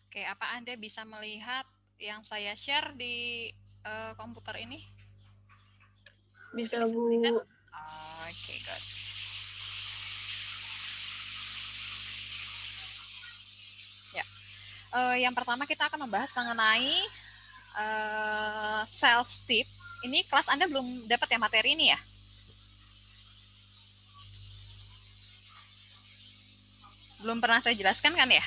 Oke, apa Anda bisa melihat yang saya share di komputer ini? Bisa, Sudah bisa Bu. melihat? Oke, good. Ya, yang pertama kita akan membahas mengenai sales tip. Ini kelas Anda belum dapat ya materi ini ya? Belum pernah saya jelaskan kan ya?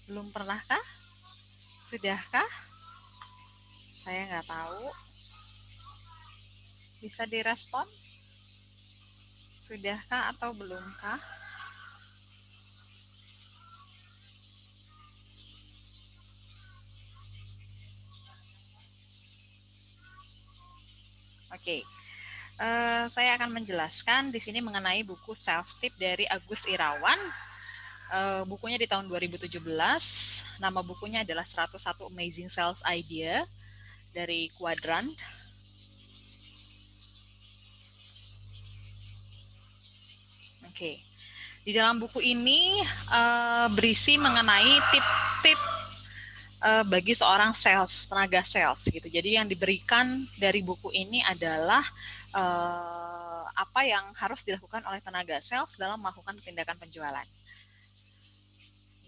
Belum pernahkah? Sudahkah? Saya nggak tahu. Bisa direspon? Sudahkah atau belumkah? Oke, saya akan menjelaskan di sini mengenai buku Sales Tip dari Agus Irawan. Bukunya di tahun 2017. Nama bukunya adalah 101 Amazing Sales Idea dari Quadrant. Oke. Di dalam buku ini berisi mengenai tip-tip bagi seorang sales, tenaga sales gitu. Jadi yang diberikan dari buku ini adalah apa yang harus dilakukan oleh tenaga sales dalam melakukan tindakan penjualan.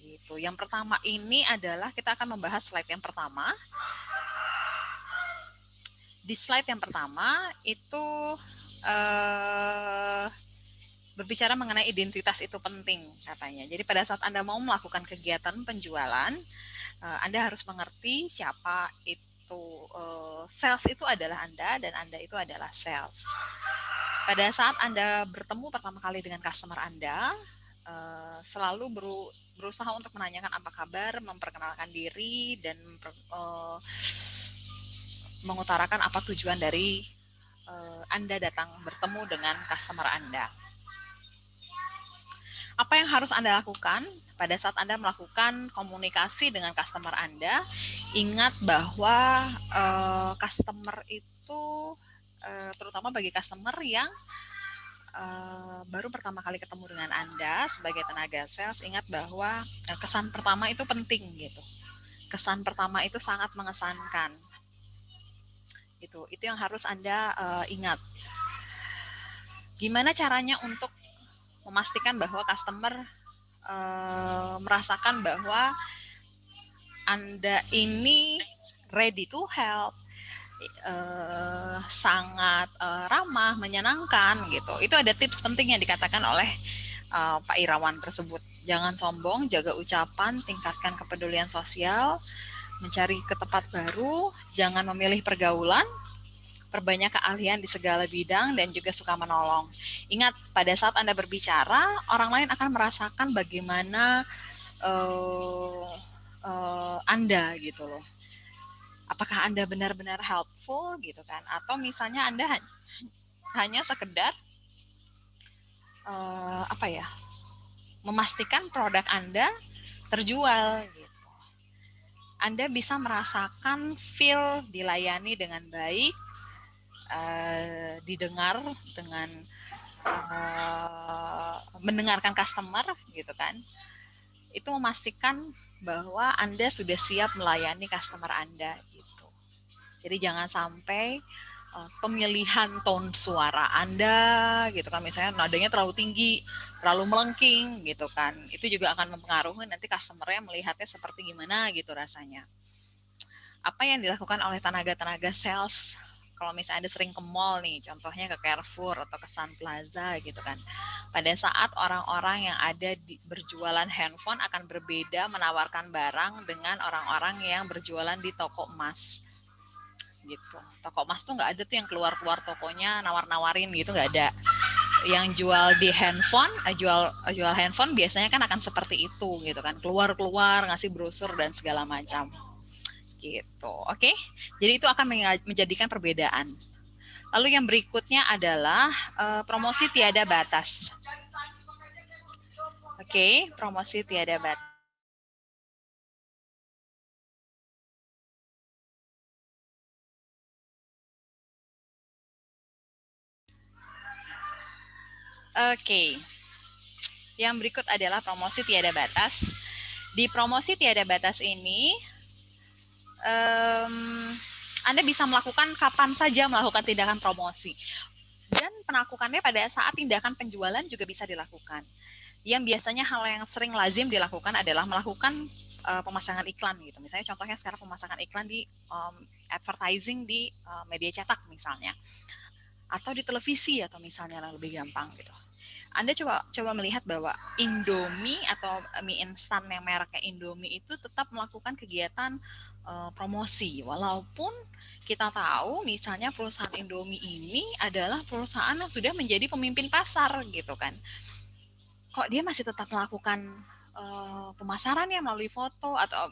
Gitu. Yang pertama ini adalah kita akan membahas slide yang pertama. Di slide yang pertama itu berbicara mengenai identitas itu penting katanya. Jadi pada saat Anda mau melakukan kegiatan penjualan, Anda harus mengerti siapa itu. Sales itu adalah Anda dan Anda itu adalah sales. Pada saat Anda bertemu pertama kali dengan customer Anda, selalu berusaha untuk menanyakan apa kabar, memperkenalkan diri, dan mengutarakan apa tujuan dari Anda datang bertemu dengan customer Anda. Apa yang harus Anda lakukan pada saat Anda melakukan komunikasi dengan customer Anda? Ingat bahwa customer itu terutama bagi customer yang baru pertama kali ketemu dengan Anda sebagai tenaga sales, ingat bahwa kesan pertama itu penting gitu. Kesan pertama itu sangat mengesankan. Itu yang harus Anda ingat. Gimana caranya untuk memastikan bahwa customer merasakan bahwa Anda ini ready to help, sangat ramah, menyenangkan gitu. Itu ada tips penting yang dikatakan oleh Pak Irawan tersebut. Jangan sombong, jaga ucapan, tingkatkan kepedulian sosial, mencari ke tempat baru, jangan memilih pergaulan, perbanyak keahlian di segala bidang, dan juga suka menolong. Ingat, pada saat Anda berbicara, orang lain akan merasakan bagaimana Anda gitu loh. Apakah Anda benar-benar helpful gitu kan? Atau misalnya Anda hanya sekedar apa ya, memastikan produk Anda terjual gitu. Anda bisa merasakan feel dilayani dengan baik, didengar dengan mendengarkan customer gitu kan. Itu memastikan bahwa Anda sudah siap melayani customer Anda gitu. Jadi jangan sampai pemilihan tone suara Anda gitu kan, misalnya nadanya terlalu tinggi, terlalu melengking gitu kan, itu juga akan mempengaruhi nanti customernya melihatnya seperti gimana gitu rasanya. Apa yang dilakukan oleh tenaga-tenaga sales kalau misalnya Anda sering ke mall nih, contohnya ke Carrefour atau ke Sun Plaza gitu kan. Pada saat orang-orang yang ada di berjualan handphone akan berbeda menawarkan barang dengan orang-orang yang berjualan di toko emas gitu. Toko emas tuh nggak ada tuh yang keluar-keluar tokonya nawar-nawarin gitu, nggak ada. Yang jual di handphone, jual handphone biasanya kan akan seperti itu gitu kan, keluar-keluar ngasih brosur dan segala macam gitu. Oke, jadi itu akan menjadikan perbedaan. Lalu yang berikutnya adalah promosi tiada batas. Oke, promosi tiada batas. Oke. Yang berikut adalah promosi tiada batas. Di promosi tiada batas ini, Anda bisa melakukan kapan saja melakukan tindakan promosi. Dan melakukannya pada saat tindakan penjualan juga bisa dilakukan. Yang biasanya hal yang sering lazim dilakukan adalah melakukan pemasangan iklan gitu. Misalnya contohnya sekarang pemasangan iklan di advertising di media cetak misalnya, atau di televisi atau misalnya lebih gampang gitu. Anda coba melihat bahwa Indomie atau mie instan yang mereknya Indomie itu tetap melakukan kegiatan promosi, walaupun kita tahu misalnya perusahaan Indomie ini adalah perusahaan yang sudah menjadi pemimpin pasar gitu kan. Kok dia masih tetap melakukan pemasarannya melalui foto atau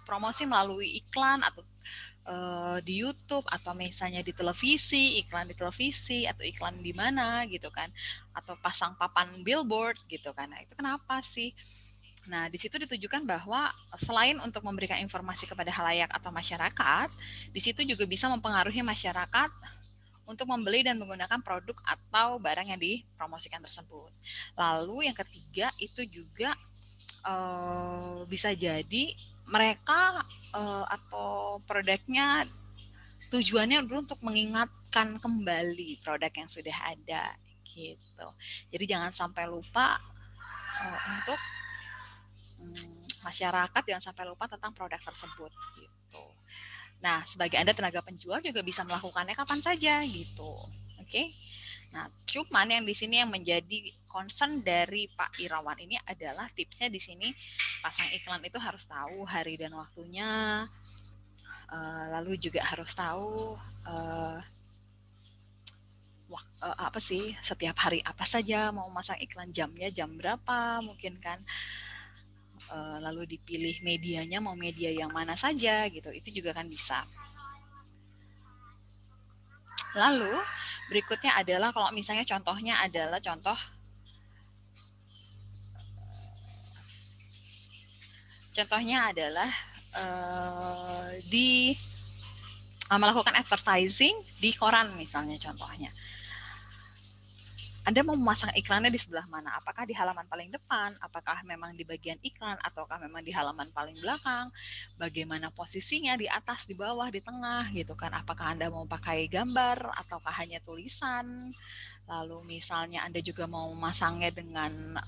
promosi melalui iklan atau di YouTube atau misalnya di televisi, iklan di televisi atau iklan di mana gitu kan, atau pasang papan billboard gitu kan. Nah, itu kenapa sih? Nah, di situ ditujukan bahwa selain untuk memberikan informasi kepada halayak atau masyarakat, di situ juga bisa mempengaruhi masyarakat untuk membeli dan menggunakan produk atau barang yang dipromosikan tersebut. Lalu yang ketiga itu juga bisa jadi mereka atau produknya tujuannya untuk mengingatkan kembali produk yang sudah ada gitu. Jadi jangan sampai lupa untuk masyarakat jangan sampai lupa tentang produk tersebut gitu. Nah, sebagai Anda tenaga penjual juga bisa melakukannya kapan saja gitu. Oke. Nah, cuman yang di sini yang menjadi concern dari Pak Irawan ini adalah tipsnya di sini pasang iklan itu harus tahu hari dan waktunya, lalu juga harus tahu apa sih setiap hari apa saja mau masang iklan, jamnya jam berapa mungkin kan, lalu dipilih medianya mau media yang mana saja gitu, itu juga kan bisa. Lalu berikutnya adalah kalau misalnya contohnya adalah contohnya adalah di melakukan advertising di koran misalnya contohnya. Anda mau memasang iklannya di sebelah mana? Apakah di halaman paling depan? Apakah memang di bagian iklan? Ataukah memang di halaman paling belakang? Bagaimana posisinya? Di atas, di bawah, di tengah gitu kan? Apakah Anda mau pakai gambar? Ataukah hanya tulisan? Lalu misalnya Anda juga mau memasangnya dengan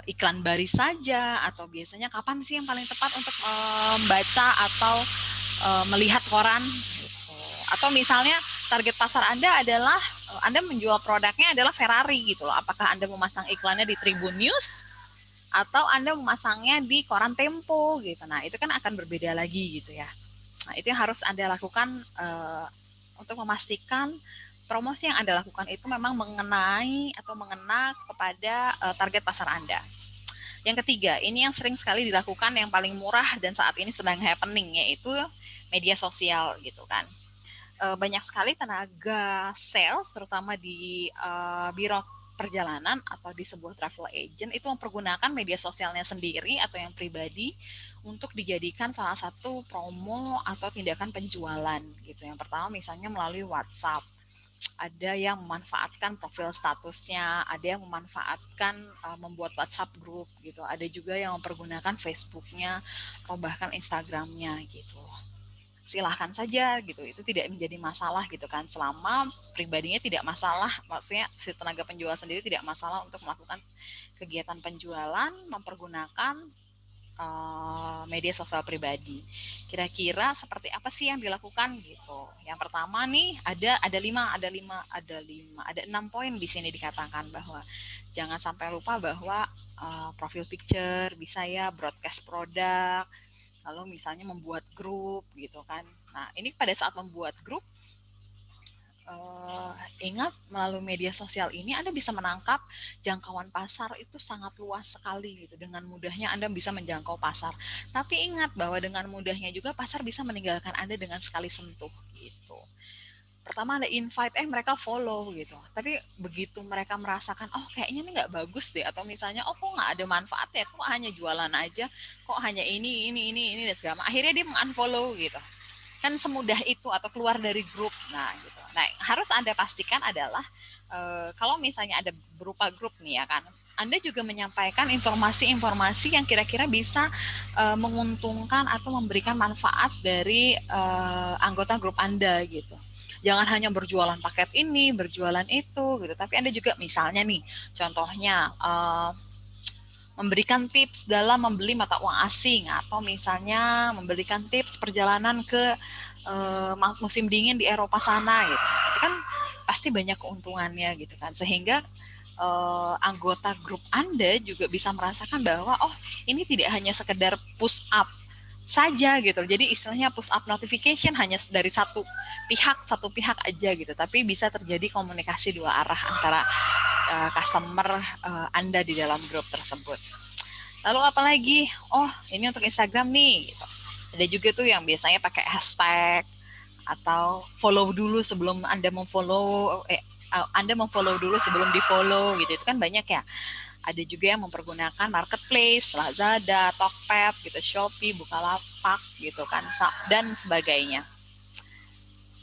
iklan baris saja? Atau biasanya kapan sih yang paling tepat untuk membaca atau melihat koran? Gitu. Atau misalnya target pasar Anda adalah Anda menjual produknya adalah Ferrari gitu loh. Apakah Anda memasang iklannya di Tribun News atau Anda memasangnya di koran Tempo gitu. Nah, itu kan akan berbeda lagi gitu ya. Nah, itu yang harus Anda lakukan untuk memastikan promosi yang Anda lakukan itu memang mengenai atau mengena kepada target pasar Anda. Yang ketiga, ini yang sering sekali dilakukan yang paling murah dan saat ini sedang happening, yaitu media sosial gitu kan. Banyak sekali tenaga sales terutama di biro perjalanan atau di sebuah travel agent itu mempergunakan media sosialnya sendiri atau yang pribadi untuk dijadikan salah satu promo atau tindakan penjualan gitu. Yang pertama misalnya melalui WhatsApp. Ada yang memanfaatkan profil statusnya, ada yang memanfaatkan membuat WhatsApp group gitu. Ada juga yang mempergunakan Facebooknya atau bahkan Instagramnya gitu. Silahkan saja gitu, itu tidak menjadi masalah gitu kan, selama pribadinya tidak masalah, maksudnya si tenaga penjual sendiri tidak masalah untuk melakukan kegiatan penjualan mempergunakan media sosial pribadi. Kira-kira seperti apa sih yang dilakukan gitu? Yang pertama nih ada 6 poin di sini dikatakan bahwa jangan sampai lupa bahwa profil picture bisa ya, broadcast produk, lalu misalnya membuat grup gitu kan. Nah, ini pada saat membuat grup, ingat melalui media sosial ini Anda bisa menangkap jangkauan pasar itu sangat luas sekali gitu. Dengan mudahnya Anda bisa menjangkau pasar. Tapi ingat bahwa dengan mudahnya juga pasar bisa meninggalkan Anda dengan sekali sentuh gitu. Pertama ada invite, mereka follow gitu. Tapi begitu mereka merasakan, oh kayaknya ini nggak bagus deh, atau misalnya, oh kok nggak ada manfaatnya, kok hanya jualan aja, kok hanya ini dan segala macam. Akhirnya dia mengunfollow gitu. kan semudah itu atau keluar dari grup. Nah, gitu. Nah, harus Anda pastikan adalah kalau misalnya ada berupa grup nih ya kan, Anda juga menyampaikan informasi-informasi yang kira-kira bisa menguntungkan atau memberikan manfaat dari anggota grup Anda gitu. Jangan hanya berjualan paket ini, berjualan itu gitu, tapi Anda juga misalnya nih, contohnya memberikan tips dalam membeli mata uang asing, atau misalnya memberikan tips perjalanan ke musim dingin di Eropa sana gitu. Itu kan pasti banyak keuntungannya gitu kan, sehingga anggota grup Anda juga bisa merasakan bahwa oh, ini tidak hanya sekedar push up saja gitu. Jadi istilahnya push up notification hanya dari satu pihak aja gitu, tapi bisa terjadi komunikasi dua arah antara customer Anda di dalam grup tersebut. Lalu apalagi? Oh, ini untuk Instagram nih gitu. Ada juga tuh yang biasanya pakai hashtag atau follow dulu sebelum Anda memfollow, Anda memfollow dulu sebelum di-follow gitu. Itu kan banyak ya. Ada juga yang mempergunakan marketplace, Lazada, Tokped gitu, Shopee, Bukalapak gitu kan, dan sebagainya.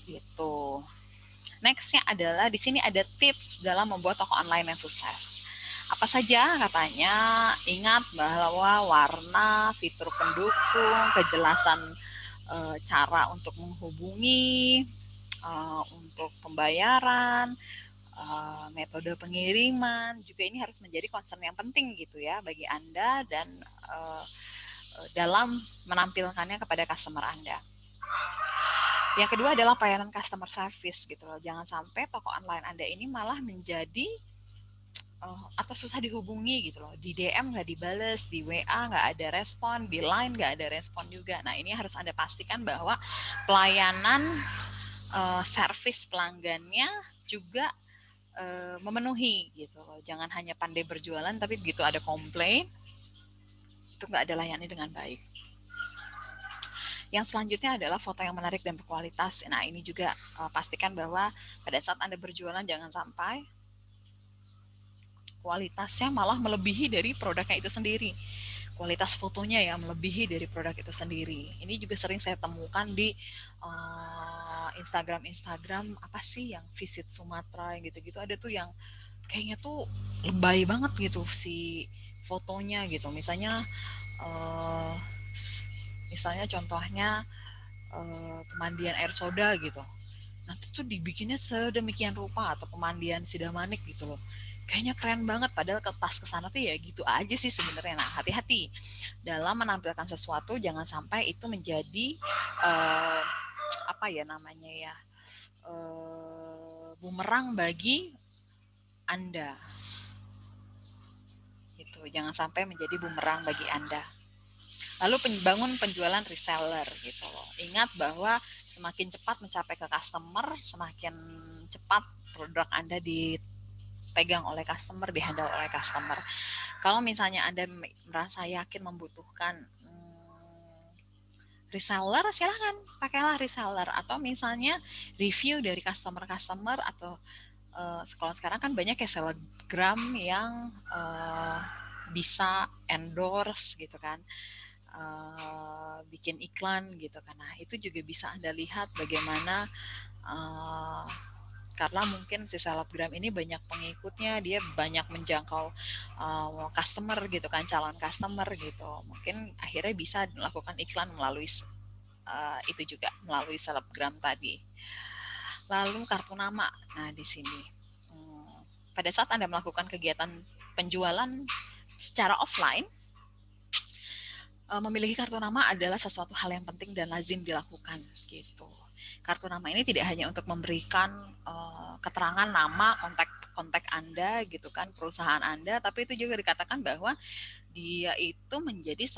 Gitu. Nextnya adalah di sini ada tips dalam membuat toko online yang sukses. Apa saja katanya? Ingat bahwa warna, fitur pendukung, kejelasan cara untuk menghubungi, untuk pembayaran, metode pengiriman juga ini harus menjadi concern yang penting gitu ya bagi Anda dan dalam menampilkannya kepada customer Anda. Yang kedua adalah pelayanan customer service gitu loh. Jangan sampai toko online Anda ini malah menjadi atau susah dihubungi gitu loh. Di DM nggak dibales, di WA nggak ada respon, di Line nggak ada respon juga. Nah, ini harus Anda pastikan bahwa pelayanan service pelanggannya juga memenuhi gitu loh. Jangan hanya pandai berjualan tapi begitu ada komplain itu nggak ada layani dengan baik. Yang selanjutnya adalah foto yang menarik dan berkualitas. Nah, ini juga pastikan bahwa pada saat Anda berjualan jangan sampai kualitasnya malah melebihi dari produknya itu sendiri. Kualitas fotonya ya melebihi dari produk itu sendiri. Ini juga sering saya temukan di Instagram apa sih yang visit Sumatera yang gitu-gitu, ada tuh yang kayaknya tuh lebay banget gitu si fotonya gitu. Misalnya contohnya pemandian air soda gitu. Nah itu tuh dibikinnya sedemikian rupa, atau pemandian Sidamanik gitu loh. Kayaknya keren banget, padahal kertas kesana tuh ya gitu aja sih sebenarnya. Nah, hati-hati dalam menampilkan sesuatu, jangan sampai itu menjadi apa ya namanya ya, bumerang bagi Anda. Gitu, jangan sampai menjadi bumerang bagi Anda. Lalu bangun penjualan reseller gitu loh. Ingat bahwa semakin cepat mencapai ke customer, semakin cepat produk Anda dipegang oleh customer, dihandle oleh customer. Kalau misalnya Anda merasa yakin membutuhkan reseller, silahkan pakailah reseller. Atau misalnya review dari customer-customer, atau kalau sekarang kan banyak ya selebgram yang bisa endorse gitu kan, bikin iklan gitu kan. Nah, itu juga bisa Anda lihat bagaimana karena mungkin si selebgram ini banyak pengikutnya, dia banyak menjangkau customer gitu kan, calon customer gitu. Mungkin akhirnya bisa melakukan iklan melalui itu juga, melalui selebgram tadi. Lalu kartu nama. Nah, di sini pada saat Anda melakukan kegiatan penjualan secara offline, memiliki kartu nama adalah sesuatu hal yang penting dan lazim dilakukan gitu. Kartu nama ini tidak hanya untuk memberikan keterangan nama, kontak Anda gitu kan, perusahaan Anda, tapi itu juga dikatakan bahwa dia itu menjadi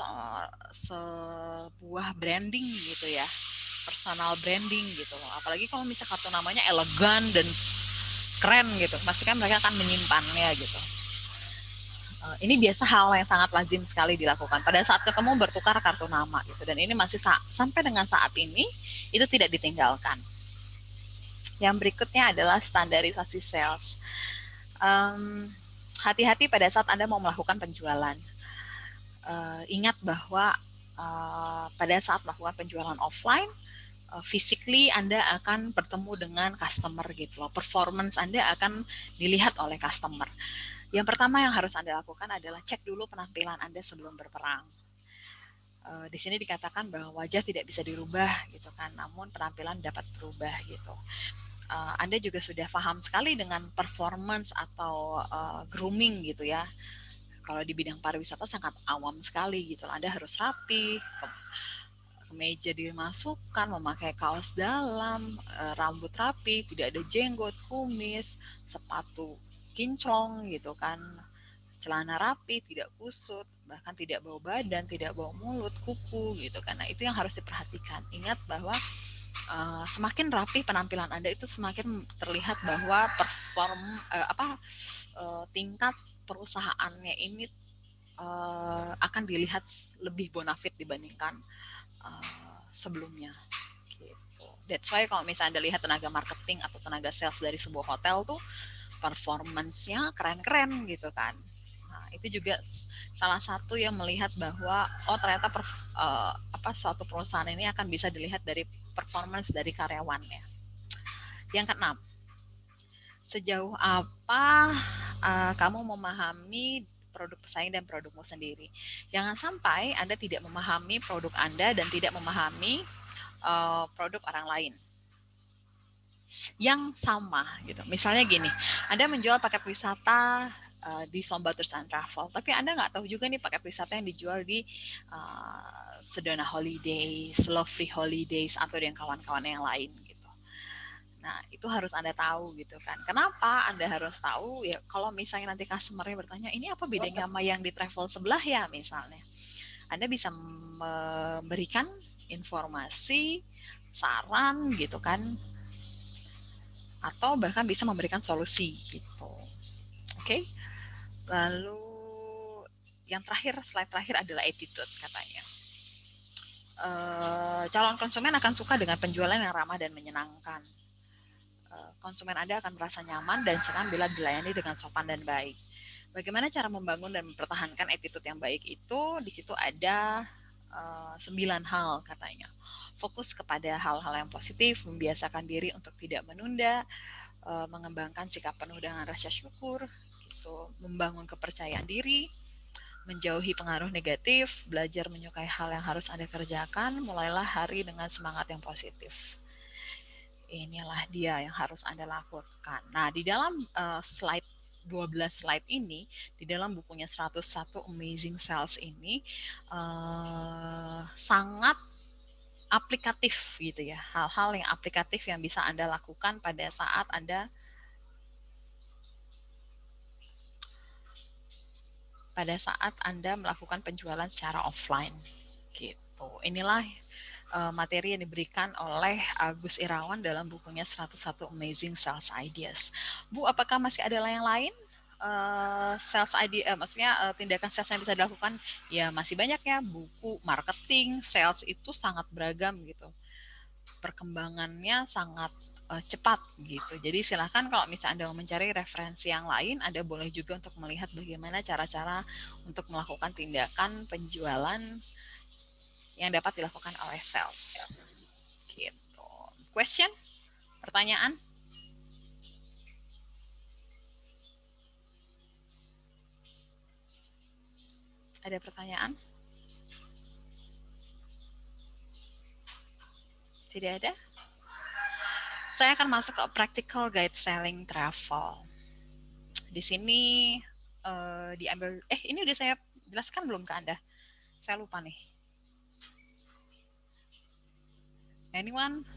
sebuah branding gitu ya, personal branding gitu loh. Apalagi kalau misalnya kartu namanya elegan dan keren gitu, pasti kan mereka akan menyimpannya gitu. Ini biasa hal yang sangat lazim sekali dilakukan pada saat ketemu, bertukar kartu nama gitu, dan ini masih sampai dengan saat ini itu tidak ditinggalkan. Yang berikutnya adalah standarisasi sales. Hati-hati pada saat Anda mau melakukan penjualan. Ingat bahwa pada saat melakukan penjualan offline, physically Anda akan bertemu dengan customer gitu loh. Performance Anda akan dilihat oleh customer. Yang pertama yang harus Anda lakukan adalah cek dulu penampilan Anda sebelum berperang. Di sini dikatakan bahwa wajah tidak bisa dirubah gitu kan, namun penampilan dapat berubah gitu. Anda juga sudah paham sekali dengan performance atau grooming gitu ya. Kalau di bidang pariwisata sangat awam sekali gitu. Anda harus rapi, kemeja dimasukkan, memakai kaos dalam, rambut rapi, tidak ada jenggot, kumis, sepatu kinclong gitu kan, celana rapi, tidak kusut, bahkan tidak bau badan, tidak bau mulut, kuku gitu kan. Nah, itu yang harus diperhatikan. Ingat bahwa semakin rapi penampilan Anda itu semakin terlihat bahwa tingkat perusahaannya ini akan dilihat lebih bonafit dibandingkan sebelumnya. Gitu. That's why kalau misalnya Anda lihat tenaga marketing atau tenaga sales dari sebuah hotel tuh performance-nya keren-keren gitu kan. Nah, itu juga salah satu yang melihat bahwa ternyata suatu perusahaan ini akan bisa dilihat dari performance dari karyawannya. Yang keenam, sejauh apa kamu memahami produk pesaing dan produkmu sendiri. Jangan sampai Anda tidak memahami produk Anda dan tidak memahami produk orang lain yang sama gitu. Misalnya gini, Anda menjual paket wisata di Lomba Tours and Travel, tapi Anda nggak tahu juga nih paket wisata yang dijual di Sedona Holidays, Lovely Holidays, atau yang kawan-kawan yang lain gitu. Nah, itu harus Anda tahu gitu kan. Kenapa Anda harus tahu? Ya, kalau misalnya nanti customer-nya bertanya, ini apa bedanya sama yang di travel sebelah ya misalnya. Anda bisa memberikan informasi, saran gitu kan, atau bahkan bisa memberikan solusi gitu. Oke. Lalu yang terakhir, slide terakhir adalah attitude katanya. Calon konsumen akan suka dengan penjualan yang ramah dan menyenangkan. Konsumen Anda akan merasa nyaman dan senang bila dilayani dengan sopan dan baik. Bagaimana cara membangun dan mempertahankan attitude yang baik itu? Di situ ada 9 hal katanya. Fokus kepada hal-hal yang positif, membiasakan diri untuk tidak menunda, mengembangkan sikap penuh dengan rasa syukur, gitu, membangun kepercayaan diri, menjauhi pengaruh negatif, belajar menyukai hal yang harus Anda kerjakan, mulailah hari dengan semangat yang positif. Inilah dia yang harus Anda lakukan. Nah, di dalam slide 12 slide ini, di dalam bukunya 101 Amazing Sales ini sangat aplikatif gitu ya. Hal-hal yang aplikatif yang bisa Anda lakukan pada saat Anda melakukan penjualan secara offline gitu. Inilah materi yang diberikan oleh Agus Irawan dalam bukunya 101 Amazing Sales Ideas. Bu, apakah masih ada yang lain? Sales idea, maksudnya tindakan sales yang bisa dilakukan? Ya masih banyak ya, buku marketing, sales itu sangat beragam gitu. Perkembangannya sangat cepat gitu. Jadi silahkan kalau misalnya Anda mencari referensi yang lain, Anda boleh juga untuk melihat bagaimana cara-cara untuk melakukan tindakan penjualan yang dapat dilakukan oleh sales. Gitu. Question? Pertanyaan? Ada pertanyaan? Tidak ada? Saya akan masuk ke practical guide selling travel. Di sini diambil, ini udah saya jelaskan belum ke Anda? Saya lupa nih. Anyone?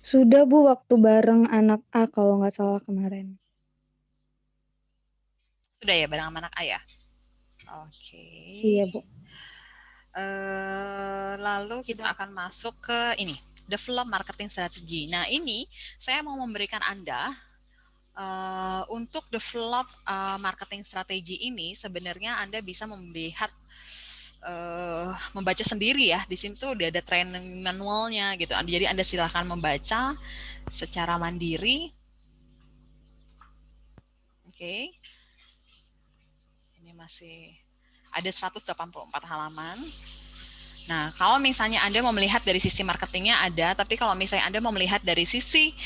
Sudah Bu, waktu bareng anak A kalau nggak salah kemarin. Sudah ya, bareng anak A ya? Oke. Iya Bu. Lalu kita akan masuk ke ini, develop marketing strategy. Nah ini saya mau memberikan Anda untuk develop marketing strategi ini sebenarnya Anda bisa melihat membaca sendiri ya. Di sini tuh udah ada training manualnya gitu. Jadi Anda silahkan membaca secara mandiri. Oke. Ini masih ada 184 halaman. Nah, kalau misalnya Anda mau melihat dari sisi marketingnya ada, tapi kalau misalnya Anda mau melihat dari sisi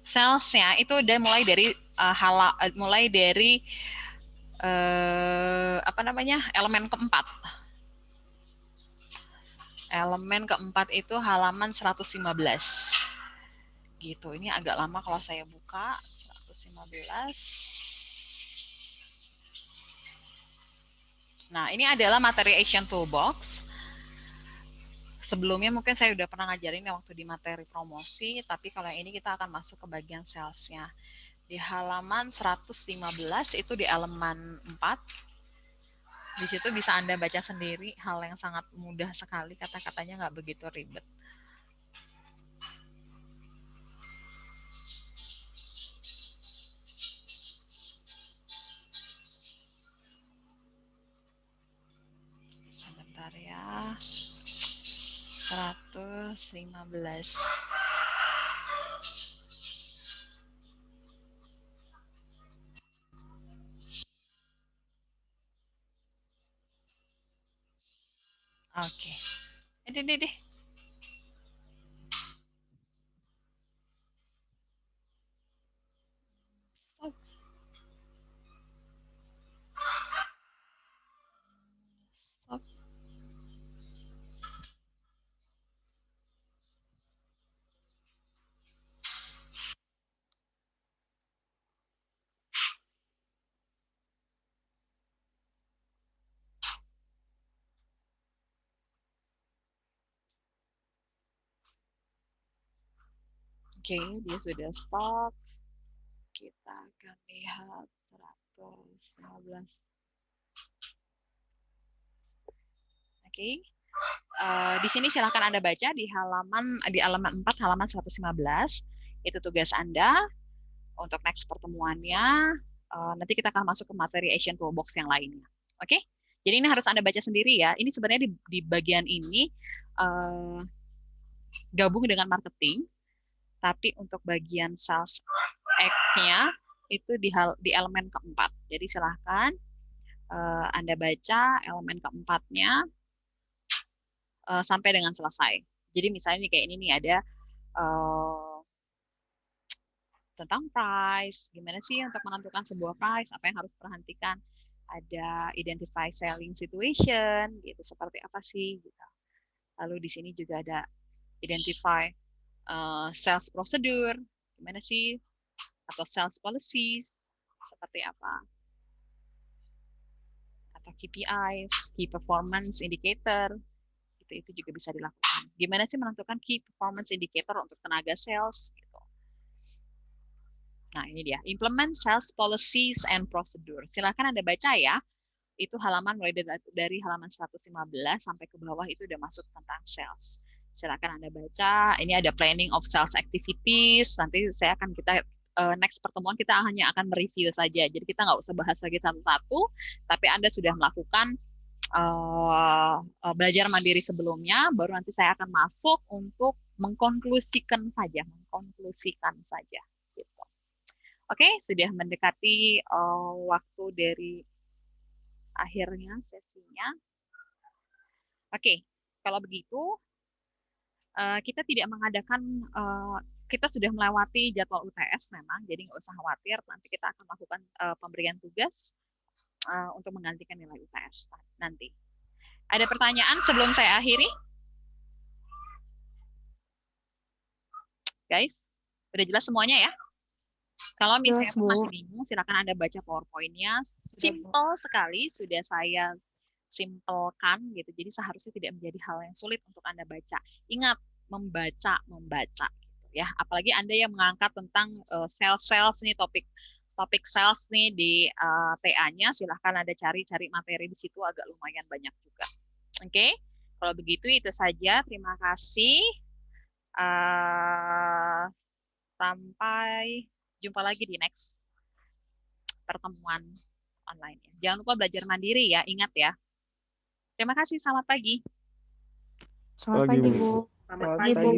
salesnya itu udah mulai dari apa namanya, elemen keempat. Elemen keempat itu halaman 115. Gitu. Ini agak lama kalau saya buka. 115. Nah, ini adalah materi Asian Toolbox. Sebelumnya mungkin saya udah pernah ngajarin waktu di materi promosi, tapi kalau ini kita akan masuk ke bagian salesnya. Di halaman 115 itu di elemen 4. Di situ bisa Anda baca sendiri, hal yang sangat mudah sekali, kata-katanya nggak begitu ribet. Sebentar ya. 115. Oke. Deh. Oke, dia sudah stop. Kita akan lihat 115. Oke. Di sini silahkan Anda baca di halaman 4 halaman 115. Itu tugas Anda untuk next pertemuannya. Nanti kita akan masuk ke materi Asian Toolbox yang lainnya. Oke? Jadi ini harus Anda baca sendiri ya. Ini sebenarnya di bagian ini gabung dengan marketing, tapi untuk bagian sales act-nya itu di elemen keempat. Jadi silahkan Anda baca elemen keempatnya sampai dengan selesai. Jadi misalnya kayak ini nih ada tentang price, gimana sih untuk menentukan sebuah price, apa yang harus diperhatikan, ada identify selling situation, gitu seperti apa sih, gitu. Lalu di sini juga ada identify sales procedure, gimana sih, atau sales policies, seperti apa, atau KPIs, key performance indicator, itu juga bisa dilakukan. Gimana sih menentukan key performance indicator untuk tenaga sales, gitu. Nah, ini dia, implement sales policies and procedure. Silakan Anda baca ya. Itu halaman mulai dari halaman 115 sampai ke bawah itu udah masuk tentang sales. Silakan Anda baca. Ini ada planning of sales activities. Nanti next pertemuan kita hanya akan mereview saja. Jadi kita nggak usah bahas lagi satu-satu, tapi Anda sudah melakukan belajar mandiri sebelumnya, baru nanti saya akan masuk untuk mengkonklusikan saja. Gitu. Oke, sudah mendekati waktu dari akhirnya sesinya. Oke, kalau begitu kita tidak mengadakan, kita sudah melewati jadwal UTS memang, jadi nggak usah khawatir, nanti kita akan melakukan pemberian tugas untuk menggantikan nilai UTS nanti. Ada pertanyaan sebelum saya akhiri? Guys, udah jelas semuanya ya? Kalau misalnya masih bingung, silakan Anda baca PowerPoint-nya. Simple sekali, sudah saya simpelkan gitu. Jadi seharusnya tidak menjadi hal yang sulit untuk Anda baca. Ingat, membaca gitu ya. Apalagi Anda yang mengangkat tentang sales nih, topik sales nih di TA-nya, silahkan Anda cari materi di situ, agak lumayan banyak juga. Oke? Kalau begitu itu saja. Terima kasih. Sampai jumpa lagi di next pertemuan online. Jangan lupa belajar mandiri ya, ingat ya. Terima kasih, selamat pagi. Selamat pagi, Bu. Selamat pagi, Bu.